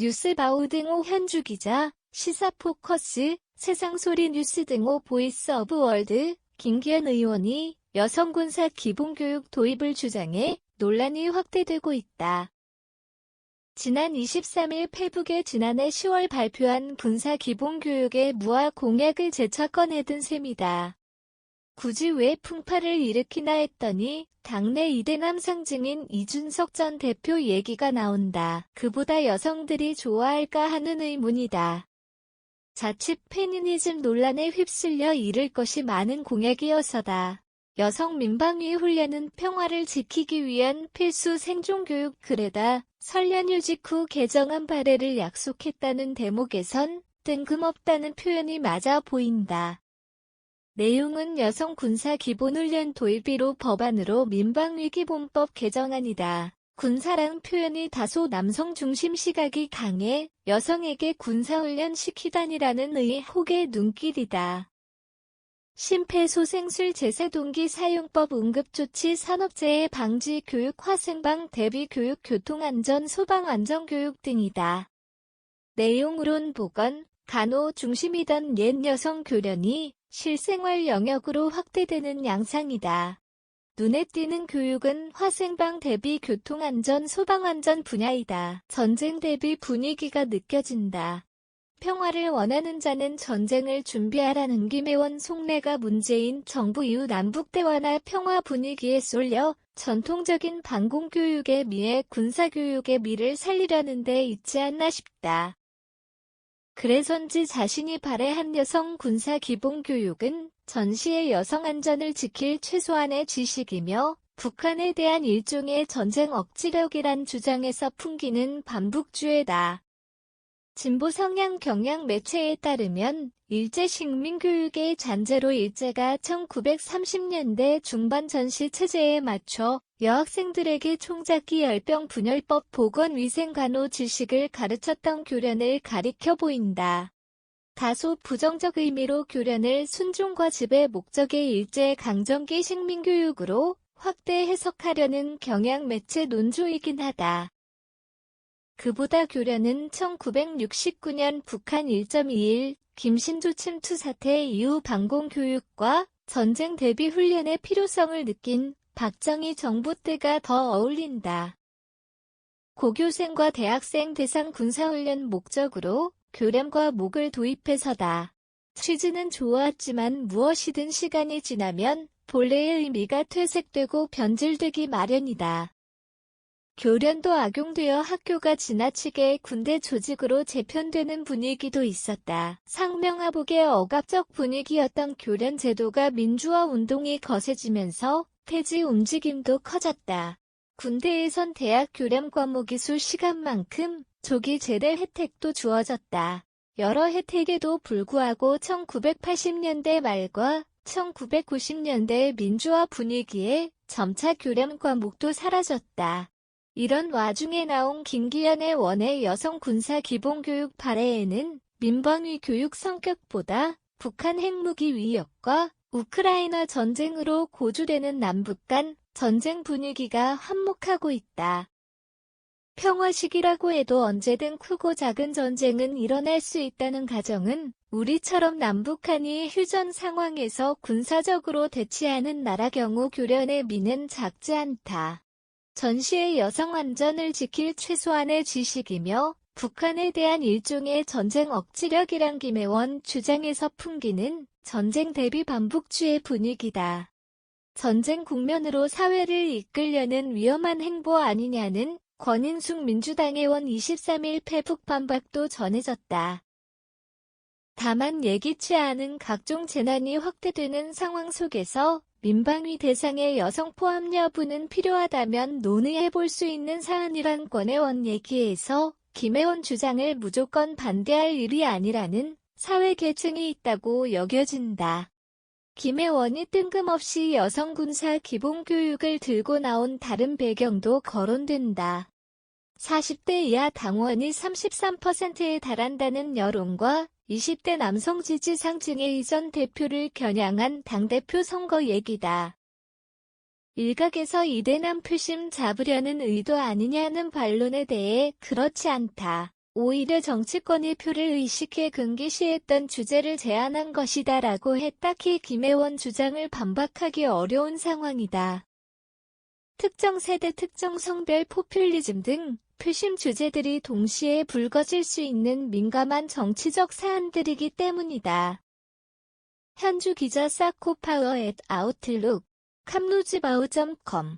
뉴스바우 등호 현주기자, 시사포커스, 세상소리 뉴스 등호 보이스 오브 월드, 김기현 의원이 여성 군사 기본교육 도입을 주장해 논란이 확대되고 있다. 지난 23일 페북에 지난해 10월 발표한 군사 기본교육의 무화 공약을 재차 꺼내든 셈이다. 굳이 왜 풍파를 일으키나 했더니 당내 이대남 상징인 이준석 전 대표 얘기가 나온다. 그보다 여성들이 좋아할까 하는 의문이다. 자칫 페미니즘 논란에 휩쓸려 잃을 것이 많은 공약이어서다. 여성 민방위 훈련은 평화를 지키기 위한 필수 생존교육 그래다 설 연휴 직후 개정안 발의를 약속했다는 대목에선 뜬금없다는 표현이 맞아 보인다. 내용은 여성 군사 기본훈련 도입비로 법안으로 민방위기본법 개정안이다. 군사란 표현이 다소 남성 중심 시각이 강해 여성에게 군사훈련 시키다니라는 의혹의 눈길이다. 심폐소생술 제세동기 사용법 응급조치 산업재해 방지 교육 화생방 대비 교육 교통안전 소방안전교육 등이다. 내용으론 보건, 간호 중심이던 옛 여성 교련이 실생활 영역으로 확대되는 양상이다. 눈에 띄는 교육은 화생방 대비 교통안전 소방안전 분야이다. 전쟁 대비 분위기가 느껴진다. 평화를 원하는 자는 전쟁을 준비하라는 김혜원 속내가 문재인 정부 이후 남북대화나 평화 분위기에 쏠려 전통적인 반공교육의 미에 군사교육의 미를 살리려는 데 있지 않나 싶다. 그래서인지 자신이 발의한 여성 군사 기본교육은 전시의 여성 안전을 지킬 최소한의 지식이며 북한에 대한 일종의 전쟁 억지력이란 주장에서 풍기는 반북주의다. 진보 성향 경향 매체에 따르면 일제 식민교육의 잔재로 일제가 1930년대 중반 전시 체제에 맞춰 여학생들에게 총잡기 열병 분열법 보건위생간호 지식을 가르쳤던 교련을 가리켜 보인다. 다소 부정적 의미로 교련을 순종과 지배 목적의 일제 강점기 식민교육으로 확대 해석하려는 경향 매체 논조이긴 하다. 그보다 교련은 1969년 북한 1.21 김신조 침투 사태 이후 반공교육과 전쟁 대비 훈련의 필요성을 느낀 박정희 정부 때가 더 어울린다. 고교생과 대학생 대상 군사훈련 목적으로 교련과 목을 도입해서다. 취지는 좋았지만 무엇이든 시간이 지나면 본래의 의미가 퇴색되고 변질되기 마련이다. 교련도 악용되어 학교가 지나치게 군대 조직으로 재편되는 분위기도 있었다. 상명하복의 억압적 분위기였던 교련 제도가 민주화 운동이 거세지면서 폐지 움직임도 커졌다. 군대에선 대학 교련 과목이 수시간만큼 조기 제대 혜택도 주어졌다. 여러 혜택에도 불구하고 1980년대 말과 1990년대 민주화 분위기에 점차 교련 과목도 사라졌다. 이런 와중에 나온 김기현의 원외 여성 군사 기본교육 발의에는 민방위 교육 성격보다 북한 핵무기 위협과 우크라이나 전쟁으로 고조되는 남북 간 전쟁 분위기가 한몫하고 있다. 평화시기라고 해도 언제든 크고 작은 전쟁은 일어날 수 있다는 가정은 우리처럼 남북한이 휴전 상황에서 군사적으로 대치하는 나라 경우 교련의 미는 작지 않다. 전시의 여성 안전을 지킬 최소한의 지식이며 북한에 대한 일종의 전쟁 억지력이란 김혜원 주장에서 풍기는 전쟁 대비 반북주의 분위기다. 전쟁 국면으로 사회를 이끌려는 위험한 행보 아니냐는 권인숙 민주당 의원 23일 페북 반박도 전해졌다. 다만 예기치 않은 각종 재난이 확대되는 상황 속에서 민방위 대상의 여성 포함 여부는 필요하다면 논의해볼 수 있는 사안이란 권혜원 얘기에서 김혜원 주장을 무조건 반대할 일이 아니라는 사회 계층이 있다고 여겨진다. 김혜원이 뜬금없이 여성 군사 기본교육을 들고 나온 다른 배경도 거론된다. 40대 이하 당원이 33%에 달한다는 여론과 20대 남성 지지 상승의 이전 대표를 겨냥한 당대표 선거 얘기다. 일각에서 이대남 표심 잡으려는 의도 아니냐는 반론에 대해 그렇지 않다. 오히려 정치권이 표를 의식해 금기시했던 주제를 제안한 것이다라고 해 딱히 김혜원 주장을 반박하기 어려운 상황이다. 특정 세대, 특정 성별 포퓰리즘 등 표심 주제들이 동시에 불거질 수 있는 민감한 정치적 사안들이기 때문이다. 현주 기자 사코파워@아웃룩, 캄루즈바우.com